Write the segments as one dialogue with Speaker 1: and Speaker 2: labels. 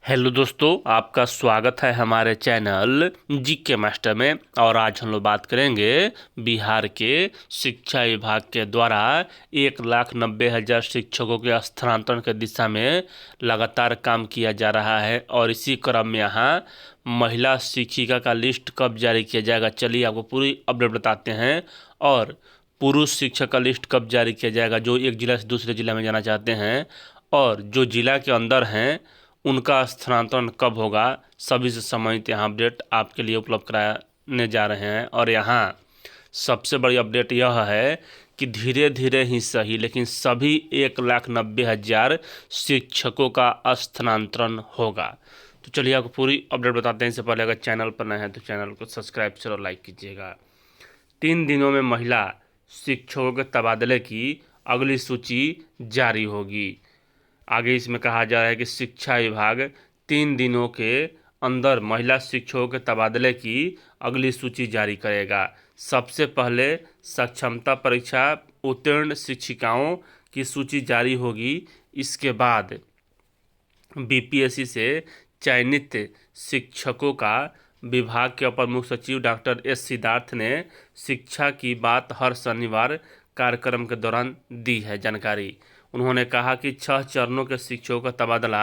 Speaker 1: Hello दोस्तों, आपका स्वागत है हमारे चैनल जीके मास्टर में। और आज हम लोग बात करेंगे बिहार के शिक्षा विभाग के द्वारा 1,90,000 शिक्षकों के स्थानांतरण के दिशा में लगातार काम किया जा रहा है। और इसी क्रम में यहाँ महिला शिक्षिका का लिस्ट कब जारी किया जाएगा, चलिए आपको पूरी अपडेट बताते हैं। और पुरुष शिक्षक का लिस्ट कब जारी किया जाएगा, जो एक जिला से दूसरे जिला में जाना चाहते हैं, और जो जिला के अंदर हैं उनका स्थानांतरण कब होगा, सभी से संबंधित यहाँ अपडेट आपके लिए उपलब्ध कराने जा रहे हैं। और यहाँ सबसे बड़ी अपडेट यह है कि धीरे धीरे ही सही लेकिन सभी 1,90,000 शिक्षकों का स्थानांतरण होगा। तो चलिए आपको पूरी अपडेट बताते हैं। इससे पहले अगर चैनल पर नए हैं तो चैनल को सब्सक्राइब और लाइक कीजिएगा। 3 दिनों में महिला शिक्षकों के तबादले की अगली सूची जारी होगी। आगे इसमें कहा जा रहा है कि शिक्षा विभाग 3 दिनों के अंदर महिला शिक्षकों के तबादले की अगली सूची जारी करेगा। सबसे पहले सक्षमता परीक्षा उत्तीर्ण शिक्षिकाओं की सूची जारी होगी। इसके बाद बीपीएससी से चयनित शिक्षकों का विभाग के अपर मुख्य सचिव डॉक्टर एस सिद्धार्थ ने शिक्षा की बात हर शनिवार कार्यक्रम के दौरान दी है जानकारी। उन्होंने कहा कि 6 चरणों के शिक्षकों का तबादला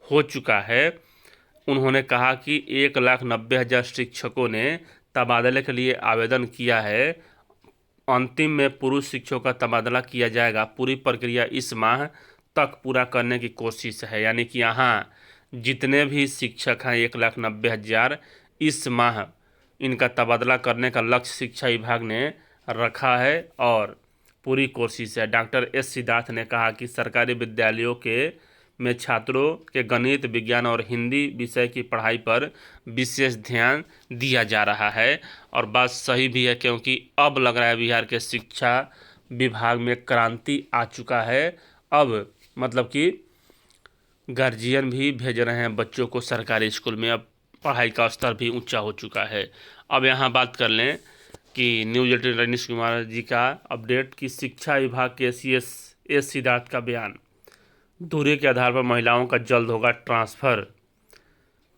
Speaker 1: हो चुका है। उन्होंने कहा कि 1,90,000 शिक्षकों ने तबादले के लिए आवेदन किया है। अंतिम में पुरुष शिक्षकों का तबादला किया जाएगा। पूरी प्रक्रिया इस माह तक पूरा करने की कोशिश है। यानी कि यहाँ जितने भी शिक्षक हैं 1,90,000, इस माह इनका तबादला करने का लक्ष्य शिक्षा विभाग ने रखा है और पूरी कोशिश है। डॉक्टर एस सिद्धार्थ ने कहा कि सरकारी विद्यालयों के में छात्रों के गणित, विज्ञान और हिंदी विषय की पढ़ाई पर विशेष ध्यान दिया जा रहा है। और बात सही भी है, क्योंकि अब लग रहा है बिहार के शिक्षा विभाग में क्रांति आ चुका है। अब मतलब कि गार्जियन भी भेज रहे हैं बच्चों को सरकारी स्कूल में। अब पढ़ाई का स्तर भी ऊंचा हो चुका है। अब यहाँ बात कर लें कि न्यूज 18 रजनीश कुमार जी का अपडेट कि शिक्षा विभाग के एस सिद्धार्थ का बयान, दूरी के आधार पर महिलाओं का जल्द होगा ट्रांसफ़र।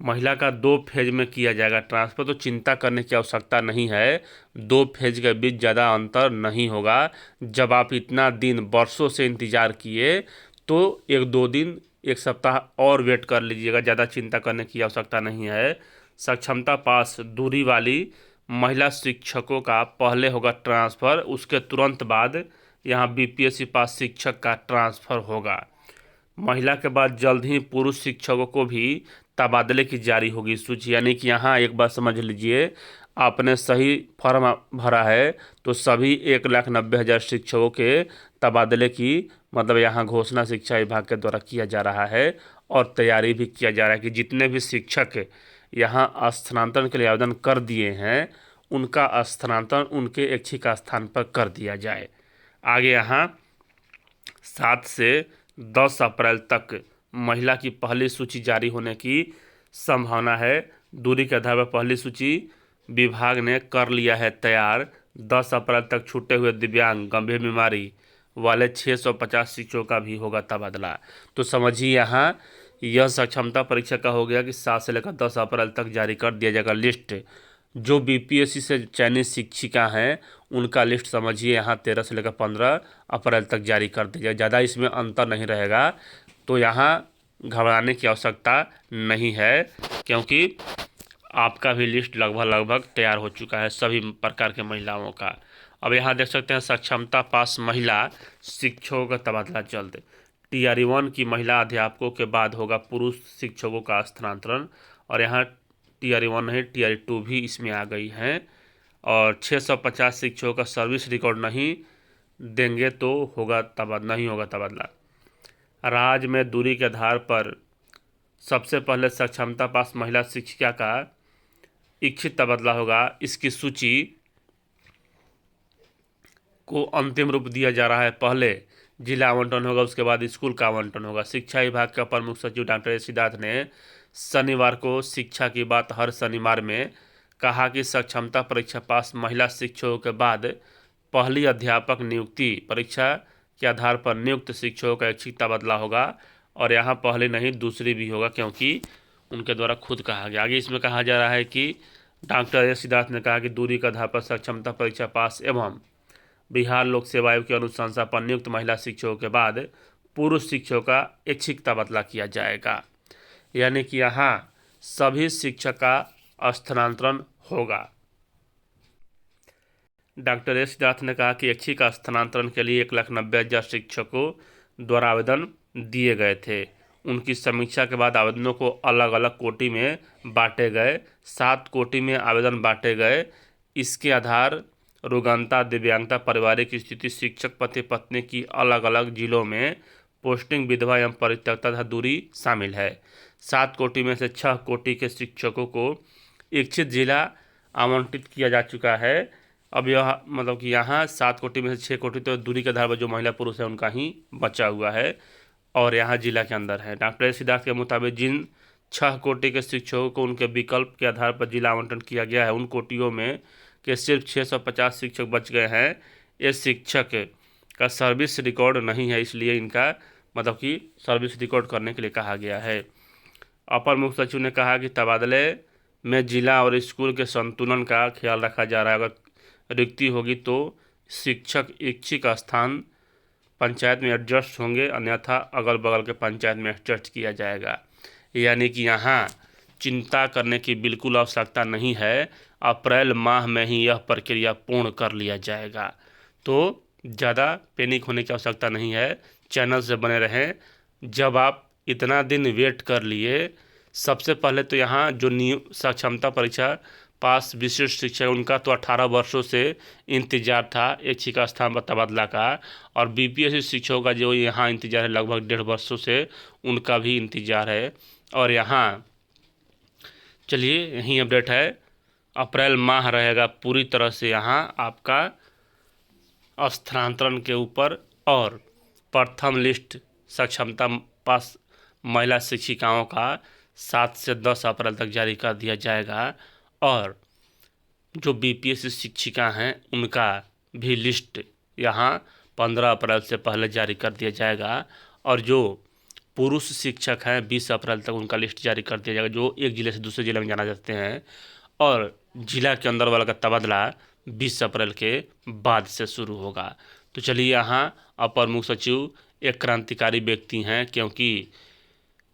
Speaker 1: महिला का 2 फेज में किया जाएगा ट्रांसफ़र, तो चिंता करने की आवश्यकता नहीं है। 2 फेज के बीच ज़्यादा अंतर नहीं होगा। जब आप इतना दिन वर्षों से इंतज़ार किए तो 1-2 दिन, 1 सप्ताह और वेट कर लीजिएगा। ज़्यादा चिंता करने की आवश्यकता नहीं है। सक्षमता पास दूरी वाली महिला शिक्षकों का पहले होगा ट्रांसफ़र, उसके तुरंत बाद यहाँ बीपीएससी पास शिक्षक का ट्रांसफ़र होगा। महिला के बाद जल्द ही पुरुष शिक्षकों को भी तबादले की जारी होगी सूची। यानी कि यहाँ एक बात समझ लीजिए, आपने सही फॉर्म भरा है तो सभी 1,90,000 शिक्षकों के तबादले की मतलब यहाँ घोषणा शिक्षा विभाग के द्वारा किया जा रहा है। और तैयारी भी किया जा रहा है कि जितने भी शिक्षक यहाँ स्थानांतरण के लिए आवेदन कर दिए हैं उनका स्थानांतरण उनके इच्छित स्थान पर कर दिया जाए। आगे यहाँ 7 से 10 अप्रैल तक महिला की पहली सूची जारी होने की संभावना है। दूरी के आधार पर पहली सूची विभाग ने कर लिया है तैयार। 10 अप्रैल तक छूटे हुए दिव्यांग, गंभीर बीमारी वाले 650 शिक्षकों का भी होगा तबादला। तो समझिए यहाँ यह सक्षमता परीक्षा का हो गया कि 7 से लेकर 10 अप्रैल तक जारी कर दिया जाएगा लिस्ट। जो बीपीएससी से चयनित शिक्षिका हैं उनका लिस्ट समझिए यहाँ 13 से लेकर 15 अप्रैल तक जारी कर दिया जाएगा। ज़्यादा इसमें अंतर नहीं रहेगा। तो यहाँ घबराने की आवश्यकता नहीं है, क्योंकि आपका भी लिस्ट लगभग तैयार हो चुका है सभी प्रकार के महिलाओं का। अब यहाँ देख सकते हैं सक्षमता पास महिला शिक्षकों का तबादला जल्द। TRE 1 की महिला अध्यापकों के बाद होगा पुरुष शिक्षकों का स्थानांतरण। और यहाँ TRE 1 नहीं, TRE 2 भी इसमें आ गई है। और 650 शिक्षकों का सर्विस रिकॉर्ड नहीं देंगे तो नहीं होगा तबादला। राज्य में दूरी के आधार पर सबसे पहले सक्षमता पास महिला शिक्षिका का इच्छित तबादला होगा। इसकी सूची को अंतिम रूप दिया जा रहा है। पहले जिला आवंटन होगा, उसके बाद स्कूल का आवंटन होगा। शिक्षा विभाग के अपर मुख्य सचिव डॉक्टर एस सिद्धार्थ ने शनिवार को शिक्षा की बात हर शनिवार में कहा कि सक्षमता परीक्षा पास महिला शिक्षकों के बाद पहली अध्यापक नियुक्ति परीक्षा के आधार पर नियुक्त शिक्षकों का इच्छित तबादला होगा। और यहाँ पहली नहीं दूसरी भी होगा, क्योंकि उनके द्वारा खुद कहा गया। आगे इसमें कहा जा रहा है कि डॉक्टर एस सिद्धार्थ ने कहा कि दूरी का आधार पर सक्षमता परीक्षा पास एवं बिहार लोक सेवा आयोग की अनुशंसा पर नियुक्त महिला शिक्षकों के बाद पुरुष शिक्षकों का ऐच्छिक तबादला किया जाएगा। यानी कि यहाँ सभी शिक्षक का स्थानांतरण होगा। डॉक्टर एस सिद्धार्थ ने कहा कि ऐच्छिक स्थानांतरण के लिए 1,90,000 शिक्षकों द्वारा आवेदन दिए गए थे। उनकी समीक्षा के बाद आवेदनों को अलग अलग कोटि में बांटे गए। 7 कोटि में आवेदन बांटे गए। इसके आधार रोगांता, दिव्यांगता, पारिवारिक स्थिति, शिक्षक पति पत्नी की अलग अलग जिलों में पोस्टिंग, विधवा एवं परित्यक्ता तथा दूरी शामिल है। 7 कोटि में से 6 कोटि के शिक्षकों को इच्छित जिला आवंटित किया जा चुका है। अब यह मतलब कि यहाँ 7 कोटि में से 6 कोटि तो दूरी के आधार पर जो महिला पुरुष है उनका ही बचा हुआ है और यहाँ जिला के अंदर है। डॉक्टर सिद्धार्थ के मुताबिक जिन 6 कोटि के शिक्षकों को उनके विकल्प के आधार पर जिला आवंटन किया गया है, उन कोटियों में के सिर्फ 650 शिक्षक बच गए हैं। ये शिक्षक का सर्विस रिकॉर्ड नहीं है, इसलिए इनका मतलब कि सर्विस रिकॉर्ड करने के लिए कहा गया है। अपर मुख्य सचिव ने कहा कि तबादले में जिला और स्कूल के संतुलन का ख्याल रखा जा रहा है। अगर रिक्ति होगी तो शिक्षक इच्छित स्थान पंचायत में एडजस्ट होंगे, अन्यथा अगल बगल के पंचायत में एडजस्ट किया जाएगा। यानी कि यहाँ चिंता करने की बिल्कुल आवश्यकता नहीं है। अप्रैल माह में ही यह प्रक्रिया पूर्ण कर लिया जाएगा, तो ज़्यादा पैनिक होने की आवश्यकता नहीं है। चैनल से बने रहें। जब आप इतना दिन वेट कर लिए, सबसे पहले तो यहाँ जो सक्षमता परीक्षा पास विशिष्ट शिक्षक उनका तो 18 वर्षों से इंतजार था ऐच्छिक स्थान पर तबादला का, और बीपीएससी शिक्षकों का जो यहाँ इंतजार है लगभग 1.5 वर्षों से, उनका भी इंतजार है। और यहाँ चलिए यही अपडेट है, अप्रैल माह रहेगा पूरी तरह से यहाँ आपका स्थानांतरण के ऊपर। और प्रथम लिस्ट सक्षमता पास महिला शिक्षिकाओं का 7 से 10 अप्रैल तक जारी कर दिया जाएगा। और जो बीपीएससी शिक्षिका हैं उनका भी लिस्ट यहाँ 15 अप्रैल से पहले जारी कर दिया जाएगा। और जो पुरुष शिक्षक हैं 20 अप्रैल तक उनका लिस्ट जारी कर दिया जाएगा, जो एक ज़िले से दूसरे ज़िले में जाना चाहते हैं। और जिला के अंदर वाला का तबादला 20 अप्रैल के बाद से शुरू होगा। तो चलिए यहाँ अपर मुख्य सचिव एक क्रांतिकारी व्यक्ति हैं, क्योंकि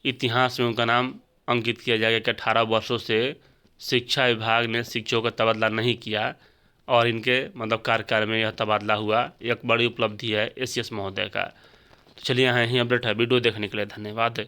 Speaker 1: इतिहास में उनका नाम अंकित किया जाएगा कि 18 वर्षों से शिक्षा विभाग ने शिक्षकों का तबादला नहीं किया और इनके मतलब कार्यकाल में यह तबादला हुआ। एक बड़ी उपलब्धि है एसीएस महोदय का। तो चलिए यहाँ यही अपडेट है। वीडियो देखने के लिए धन्यवाद।